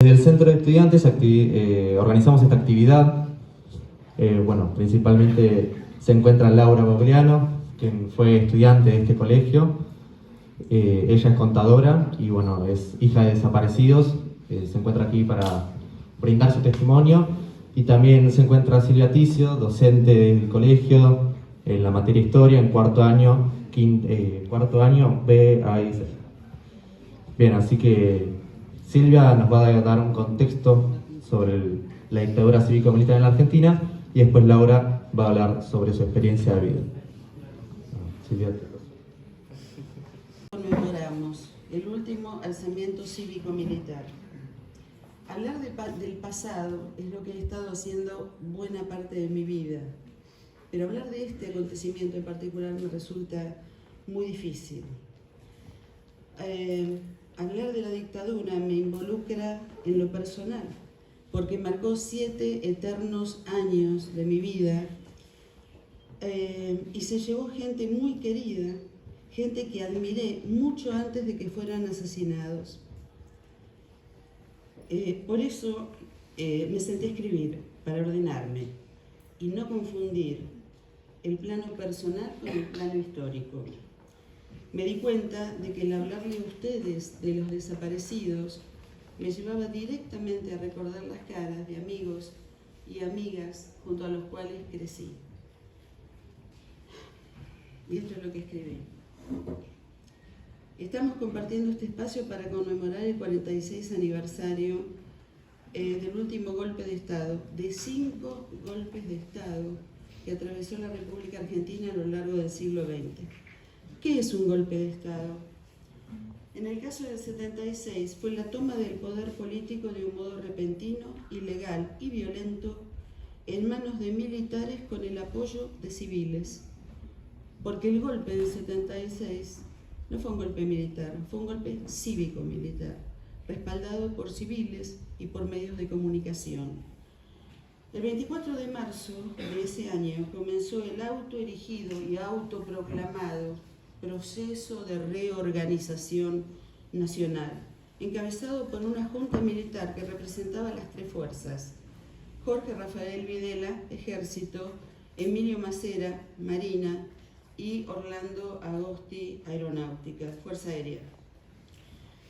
Desde el Centro de Estudiantes organizamos esta actividad. Bueno, principalmente se encuentra Laura Bogliano, quien fue estudiante de este colegio. Ella es contadora y bueno, es hija de desaparecidos. Se encuentra aquí para brindar su testimonio. Y también se encuentra Silvia Ticio, docente del colegio en la materia historia, en cuarto año B, A y C. Bien, así que Silvia nos va a dar un contexto sobre la dictadura cívico-militar en la Argentina y después Laura va a hablar sobre su experiencia de vida. Silvia. Conmemoramos el último alzamiento cívico-militar. Hablar del pasado es lo que he estado haciendo buena parte de mi vida, pero hablar de este acontecimiento en particular me resulta muy difícil. Hablar de la dictadura me involucra en lo personal, porque marcó 7 eternos años de mi vida y se llevó gente muy querida, gente que admiré mucho antes de que fueran asesinados. Por eso me senté a escribir, para ordenarme y no confundir el plano personal con el plano histórico. Me di cuenta de que el hablarle a ustedes de los desaparecidos me llevaba directamente a recordar las caras de amigos y amigas junto a los cuales crecí. Y esto es lo que escribí. Estamos compartiendo este espacio para conmemorar el 46 aniversario del último golpe de Estado, de 5 golpes de Estado que atravesó la República Argentina a lo largo del siglo XX. ¿Qué es un golpe de Estado? En el caso del 76 fue la toma del poder político de un modo repentino, ilegal y violento en manos de militares con el apoyo de civiles. Porque el golpe del 76 no fue un golpe militar, fue un golpe cívico-militar, respaldado por civiles y por medios de comunicación. El 24 de marzo de ese año comenzó el autoerigido y autoproclamado proceso de reorganización nacional, encabezado por una junta militar que representaba las 3 fuerzas: Jorge Rafael Videla, Ejército; Emilio Macera, Marina; y Orlando Agosti, Aeronáutica, Fuerza Aérea.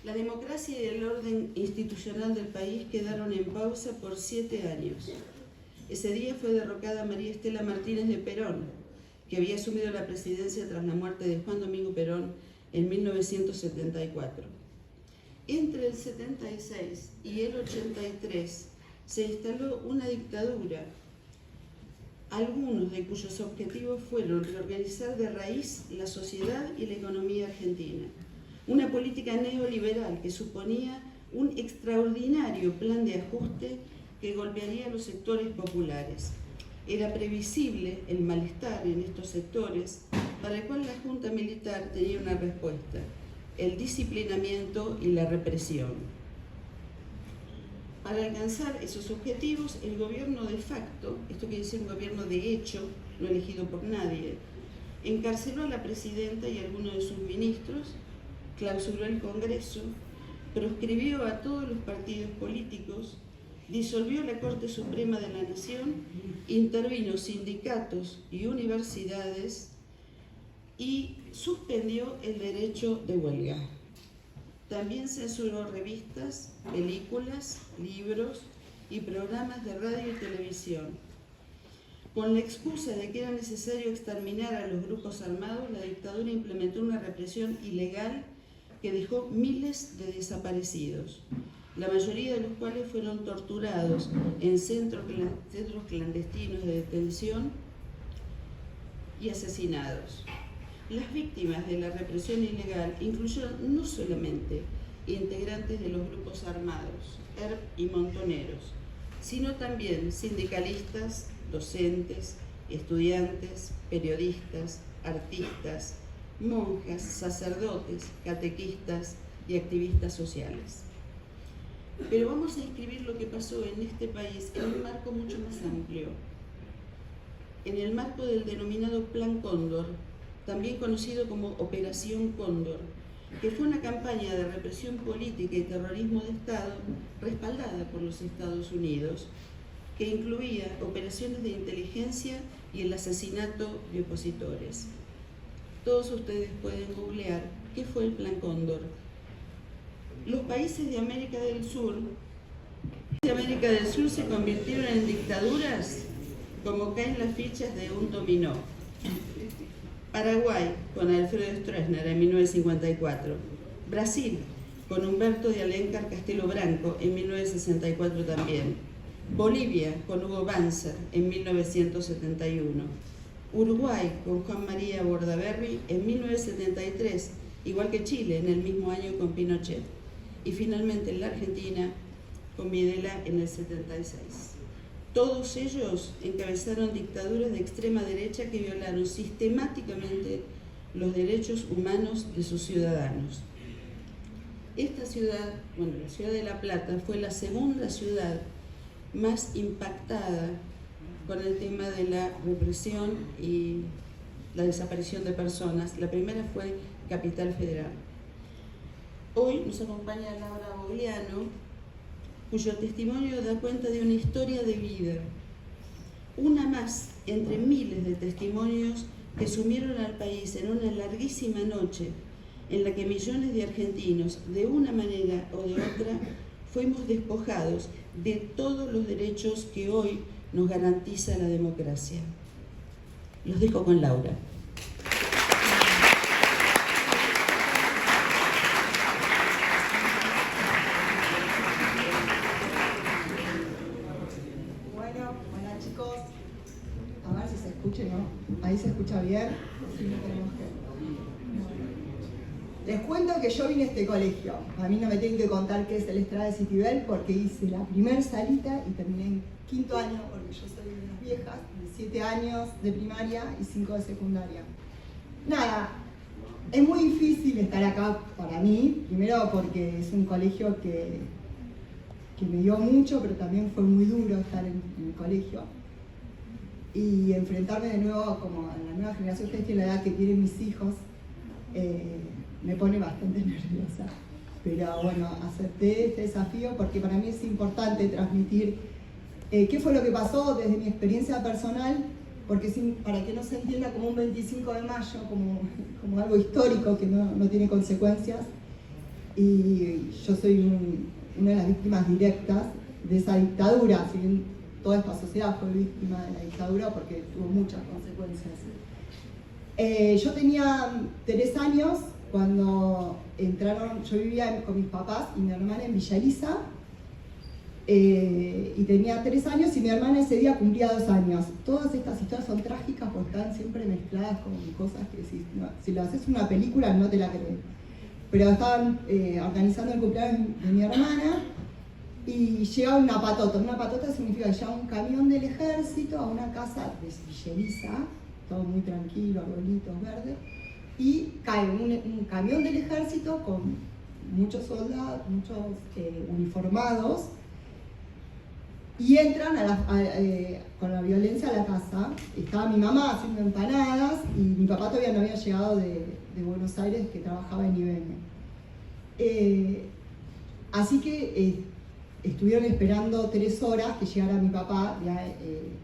La democracia y el orden institucional del país quedaron en pausa por 7 años. Ese día fue derrocada María Estela Martínez de Perón, que había asumido la presidencia tras la muerte de Juan Domingo Perón en 1974. Entre el 76 y el 83 se instaló una dictadura, algunos de cuyos objetivos fueron reorganizar de raíz la sociedad y la economía argentina. Una política neoliberal que suponía un extraordinario plan de ajuste que golpearía a los sectores populares. Era previsible el malestar en estos sectores, para el cual la Junta Militar tenía una respuesta: el disciplinamiento y la represión. Para alcanzar esos objetivos, el gobierno de facto, esto quiere decir un gobierno de hecho, no elegido por nadie, encarceló a la presidenta y a algunos de sus ministros, clausuró el Congreso, proscribió a todos los partidos políticos, disolvió la Corte Suprema de la Nación, intervino sindicatos y universidades y suspendió el derecho de huelga. También censuró revistas, películas, libros y programas de radio y televisión. Con la excusa de que era necesario exterminar a los grupos armados, la dictadura implementó una represión ilegal que dejó miles de desaparecidos, la mayoría de los cuales fueron torturados en centros clandestinos de detención y asesinados. Las víctimas de la represión ilegal incluyeron no solamente integrantes de los grupos armados, ERP y montoneros, sino también sindicalistas, docentes, estudiantes, periodistas, artistas, monjas, sacerdotes, catequistas y activistas sociales. Pero vamos a describir lo que pasó en este país en un marco mucho más amplio, en el marco del denominado Plan Cóndor, también conocido como Operación Cóndor, que fue una campaña de represión política y terrorismo de Estado respaldada por los Estados Unidos, que incluía operaciones de inteligencia y el asesinato de opositores. Todos ustedes pueden googlear qué fue el Plan Cóndor. Los países de América del Sur se convirtieron en dictaduras como caen las fichas de un dominó. Paraguay, con Alfredo Stroessner en 1954. Brasil, con Humberto de Alencar Castelo Branco en 1964 también. Bolivia, con Hugo Banzer en 1971. Uruguay, con Juan María Bordaberry en 1973, igual que Chile en el mismo año con Pinochet. Y finalmente la Argentina, con Videla en el 76. Todos ellos encabezaron dictaduras de extrema derecha que violaron sistemáticamente los derechos humanos de sus ciudadanos. Esta ciudad, la ciudad de La Plata, fue la segunda ciudad más impactada con el tema de la represión y la desaparición de personas. La primera fue Capital Federal. Hoy nos acompaña Laura Bogliano, cuyo testimonio da cuenta de una historia de vida, una más entre miles de testimonios que sumieron al país en una larguísima noche en la que millones de argentinos, de una manera o de otra, fuimos despojados de todos los derechos que hoy nos garantiza la democracia. Los dejo con Laura. Bueno chicos, a ver si se escucha, ¿no? Ahí se escucha bien. Sí, no tenemos que... Les cuento que yo vine a este colegio. A mí no me tienen que contar qué es el Estrada de Citibel porque hice la primer salita y terminé en 5º año, porque yo soy de las viejas, de 7 años de primaria y 5 de secundaria. Nada, es muy difícil estar acá para mí, primero porque es un colegio que me dio mucho, pero también fue muy duro estar en el colegio. Y enfrentarme de nuevo como a la nueva generación, ustedes tienen la edad que tienen mis hijos, me pone bastante nerviosa. Pero bueno, acepté este desafío porque para mí es importante transmitir qué fue lo que pasó desde mi experiencia personal, porque para que no se entienda como un 25 de mayo, como algo histórico que no tiene consecuencias. Y yo soy una de las víctimas directas de esa dictadura, si bien toda esta sociedad fue víctima de la dictadura porque tuvo muchas consecuencias. Yo tenía 3 años cuando entraron, yo vivía con mis papás y mi hermana en Villa Elisa, y tenía 3 años y mi hermana ese día cumplía 2 años. Todas estas historias son trágicas porque están siempre mezcladas con cosas que si lo haces una película no te la crees. Pero estaban organizando el cumpleaños de mi hermana y llega una patota. Una patota significa que llega un camión del ejército a una casa de Villa Elisa, todo muy tranquilo, arbolitos verdes, y cae un camión del ejército con muchos soldados, muchos uniformados, y entran con la violencia a la casa. Estaba mi mamá haciendo empanadas y mi papá todavía no había llegado de Buenos Aires, que trabajaba en IBM. Así que estuvieron esperando 3 horas que llegara mi papá,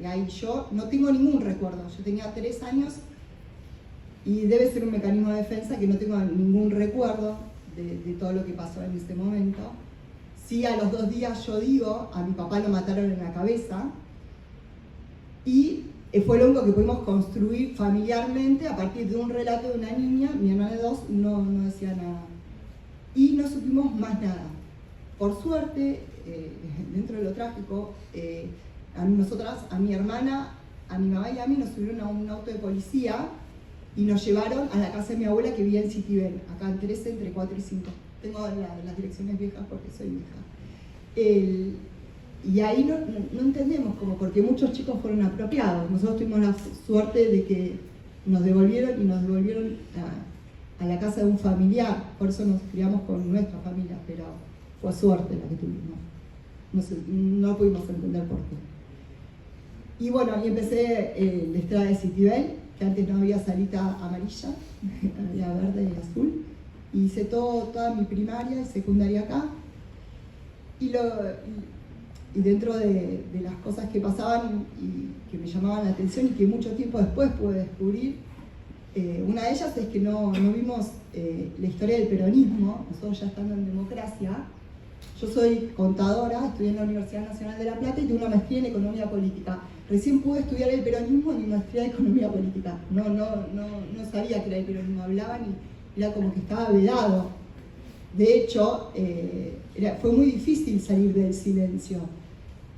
y ahí yo no tengo ningún recuerdo. Yo tenía 3 años y debe ser un mecanismo de defensa que no tengo ningún recuerdo de todo lo que pasó en ese momento. Sí, a los 2 días yo digo, a mi papá lo mataron en la cabeza, y fue lo único que pudimos construir familiarmente a partir de un relato de una niña. Mi hermana de 2 no decía nada. Y no supimos más nada. Por suerte, dentro de lo trágico, a nosotras, a mi hermana, a mi mamá y a mí nos subieron a un auto de policía y nos llevaron a la casa de mi abuela que vivía en Citibel, acá en 13, entre 4 y 5. Tengo las direcciones viejas porque soy vieja. Y ahí no entendemos porque muchos chicos fueron apropiados. Nosotros tuvimos la suerte de que nos devolvieron a la casa de un familiar, por eso nos criamos con nuestra familia, pero fue suerte la que tuvimos. No pudimos entender por qué. Y bueno, ahí empecé la Estrada de Citibel, que antes no había salita amarilla, había verde y azul. hice toda mi primaria y secundaria acá. Y dentro de las cosas que pasaban y que me llamaban la atención y que mucho tiempo después pude descubrir, una de ellas es que no vimos la historia del peronismo, nosotros ya estando en democracia. Yo soy contadora, estudié en la Universidad Nacional de La Plata y tengo una maestría en Economía Política. Recién pude estudiar el peronismo en mi maestría de Economía Política. No sabía que era el peronismo, hablaban y era como que estaba vedado. De hecho, fue muy difícil salir del silencio,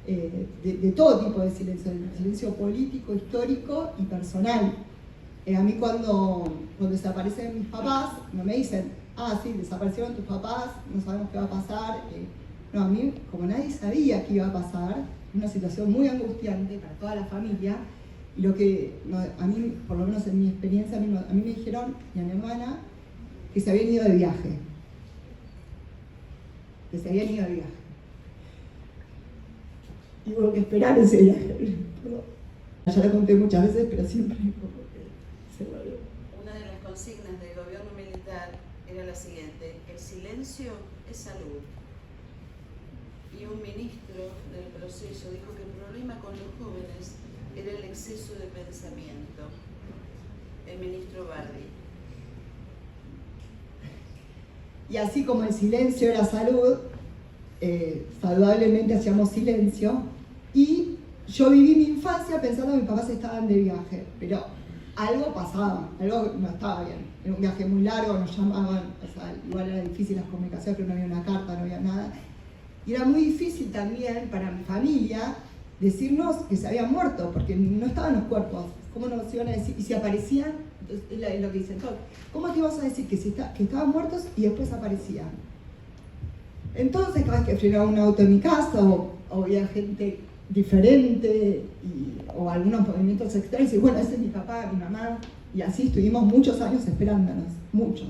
de todo tipo de silencio, del silencio político, histórico y personal. A mí cuando desaparecen mis papás, no me dicen, ah, sí, desaparecieron tus papás, no sabemos qué va a pasar. No, a mí, como nadie sabía qué iba a pasar, una situación muy angustiante para toda la familia, y lo que a mí, por lo menos en mi experiencia, a mí me dijeron, y a mi hermana, que se habían ido de viaje. Que se habían ido de viaje. Y hubo que esperar ese viaje. Ya lo conté muchas veces, pero siempre como que se volvió. Una de las consignas del gobierno militar era la siguiente: el silencio es salud. Y un ministro del proceso dijo que el problema con los jóvenes era el exceso de pensamiento. El ministro Bardi. Y así como el silencio era salud, saludablemente hacíamos silencio, y yo viví mi infancia pensando que mis papás estaban de viaje, pero algo pasaba, algo no estaba bien. Era un viaje muy largo, nos llamaban, o sea, igual era difícil las comunicaciones, pero no había una carta, no había nada. Y era muy difícil también para mi familia decirnos que se habían muerto, porque no estaban los cuerpos. ¿Cómo nos iban a decir? Y si aparecían, entonces, es lo que dicen todos. ¿Cómo te ibas a decir que estaban muertos y después aparecían? Entonces, cada vez que frenaba un auto en mi casa o había gente diferente o algunos movimientos extraños, y bueno, ese es mi papá, mi mamá, y así estuvimos muchos años esperándonos, muchos.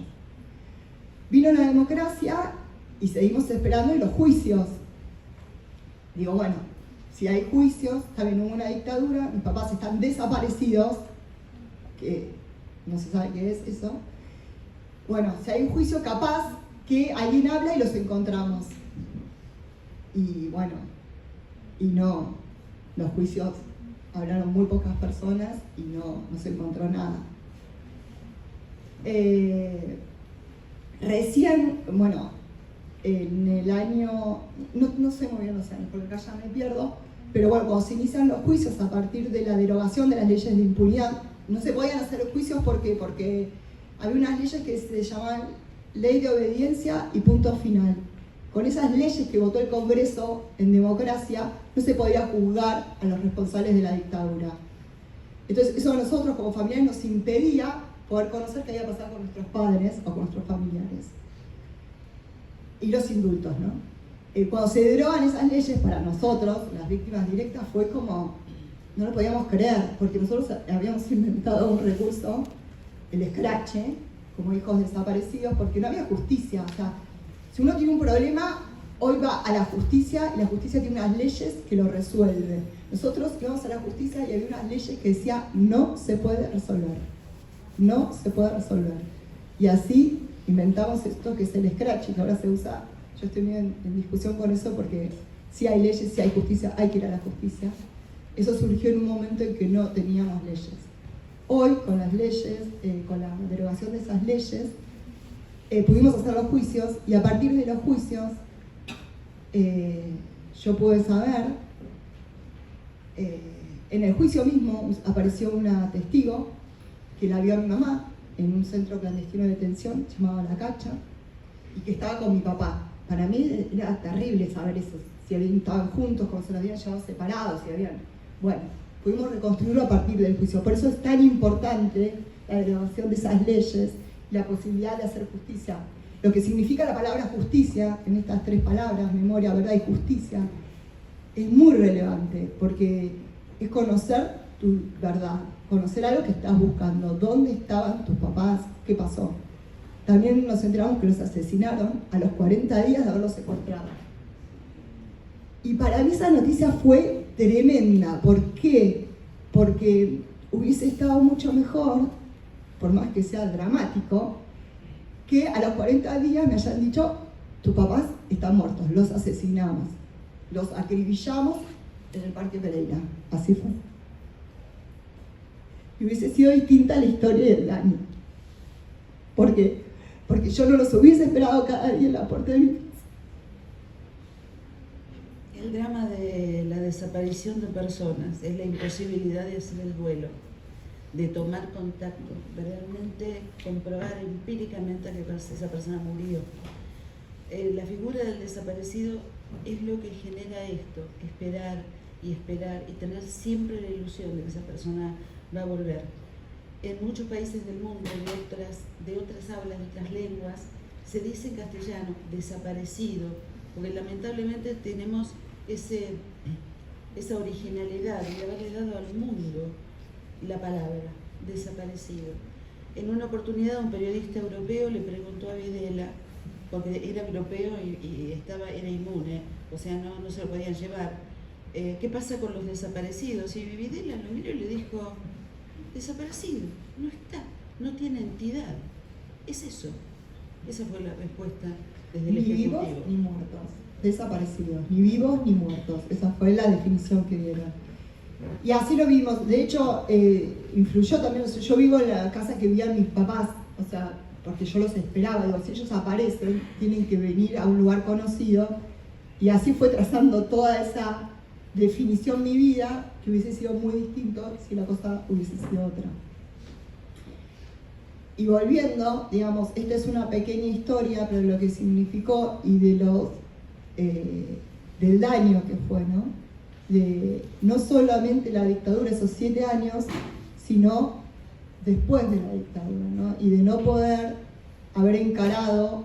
Vino la democracia y seguimos esperando, y los juicios. Digo, bueno, si hay juicios, también hubo una dictadura, mis papás están desaparecidos, que no se sabe qué es eso. Bueno, si hay un juicio, capaz que alguien habla y los encontramos. Y bueno, y no, los juicios hablaron muy pocas personas y no se encontró nada. Recién, bueno, en el año, no sé muy bien los años porque acá ya me pierdo, pero bueno, cuando se inician los juicios a partir de la derogación de las leyes de impunidad, no se podían hacer juicios porque había unas leyes que se llamaban Ley de Obediencia y Punto Final. Con esas leyes que votó el Congreso en democracia, no se podía juzgar a los responsables de la dictadura. Entonces, eso a nosotros como familiares nos impedía poder conocer qué había pasado con nuestros padres o con nuestros familiares. Y los indultos, ¿no? Cuando se derogan esas leyes, para nosotros, las víctimas directas, fue como, no lo podíamos creer, porque nosotros habíamos inventado un recurso, el escrache, como hijos desaparecidos, porque no había justicia. O sea, si uno tiene un problema, hoy va a la justicia, y la justicia tiene unas leyes que lo resuelven. Nosotros íbamos a la justicia y había unas leyes que decían, no se puede resolver. No se puede resolver. Y así inventamos esto que es el scratch, que ahora se usa. Yo estoy bien en discusión con eso porque si hay leyes, si hay justicia, hay que ir a la justicia. Eso surgió en un momento en que no teníamos leyes. Hoy, con las leyes, con la derogación de esas leyes, pudimos hacer los juicios, y a partir de los juicios yo pude saber, en el juicio mismo apareció una testigo que la vio a mi mamá en un centro clandestino de detención llamado La Cacha, y que estaba con mi papá. Para mí era terrible saber eso, si estaban juntos, cómo se los habían llevado separados, si habían... Bueno, pudimos reconstruirlo a partir del juicio. Por eso es tan importante la derogación de esas leyes, la posibilidad de hacer justicia. Lo que significa la palabra justicia, en estas tres palabras, memoria, verdad y justicia, es muy relevante, porque es conocer tu verdad, conocer algo que estás buscando, dónde estaban tus papás, qué pasó. También nos enteramos que los asesinaron a los 40 días de haberlos secuestrado. Y para mí esa noticia fue tremenda. ¿Por qué? Porque hubiese estado mucho mejor, por más que sea dramático, que a los 40 días me hayan dicho, tus papás están muertos, los asesinamos, los acribillamos en el Parque Pereira. Así fue. Y hubiese sido distinta la historia del Dani. Porque yo no los hubiese esperado cada día en la puerta de mi casa. El drama de la desaparición de personas es la imposibilidad de hacer el duelo, de tomar contacto, de realmente comprobar empíricamente que esa persona murió. La figura del desaparecido es lo que genera esto, esperar y tener siempre la ilusión de que esa persona va a volver. En muchos países del mundo, de otras hablas, de otras lenguas, se dice en castellano desaparecido, porque lamentablemente tenemos esa originalidad de haberle dado al mundo la palabra desaparecido. En una oportunidad un periodista europeo le preguntó a Videla, porque era europeo y era inmune, o sea, no se lo podían llevar, ¿qué pasa con los desaparecidos? Y Videla lo miró y le dijo, desaparecido, no está, no tiene entidad, es eso. Esa fue la respuesta desde el Ejecutivo. Ni vivos ni muertos, desaparecidos, ni vivos ni muertos, esa fue la definición que dieron. Y así lo vimos, de hecho, influyó también, o sea, yo vivo en la casa que vivían mis papás, o sea, porque yo los esperaba, digo, si ellos aparecen, tienen que venir a un lugar conocido, y así fue trazando toda esa definición mi vida, que hubiese sido muy distinto si la cosa hubiese sido otra. Y volviendo, digamos, esta es una pequeña historia, pero lo que significó y del daño que fue, ¿no? De no solamente la dictadura, esos 7 años, sino después de la dictadura, ¿no? Y de no poder haber encarado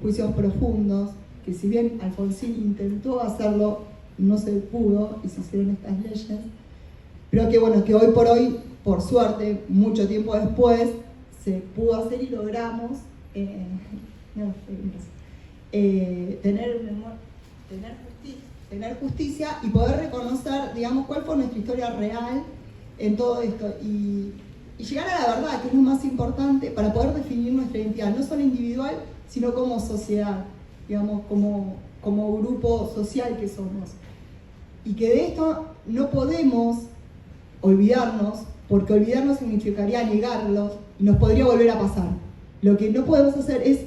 juicios profundos, que si bien Alfonsín intentó hacerlo, no se pudo y se hicieron estas leyes, pero que bueno, que hoy por hoy, por suerte, mucho tiempo después, se pudo hacer y logramos tener justicia y poder reconocer, digamos, cuál fue nuestra historia real en todo esto y llegar a la verdad, que es lo más importante para poder definir nuestra identidad, no solo individual, sino como sociedad, digamos, como grupo social que somos. Y que de esto no podemos olvidarnos, porque olvidarnos significaría negarlos y nos podría volver a pasar. Lo que no podemos hacer es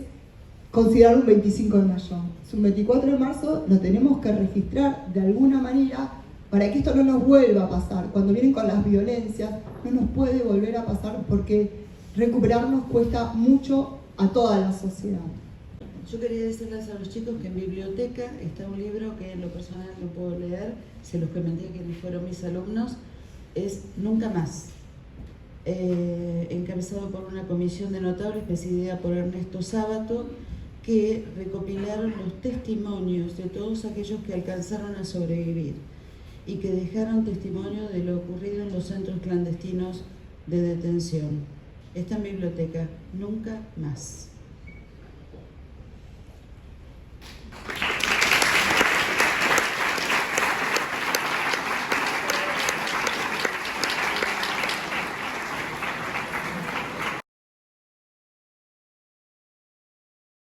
considerar un 25 de mayo. Es un 24 de marzo, lo tenemos que registrar de alguna manera para que esto no nos vuelva a pasar. Cuando vienen con las violencias, no nos puede volver a pasar porque recuperarnos cuesta mucho a toda la sociedad. Yo quería decirles a los chicos que en biblioteca está un libro que en lo personal no puedo leer, se los comenté a quienes fueron mis alumnos, es Nunca Más, encabezado por una comisión de notables presidida por Ernesto Sábato, que recopilaron los testimonios de todos aquellos que alcanzaron a sobrevivir y que dejaron testimonio de lo ocurrido en los centros clandestinos de detención. Está en biblioteca, Nunca Más.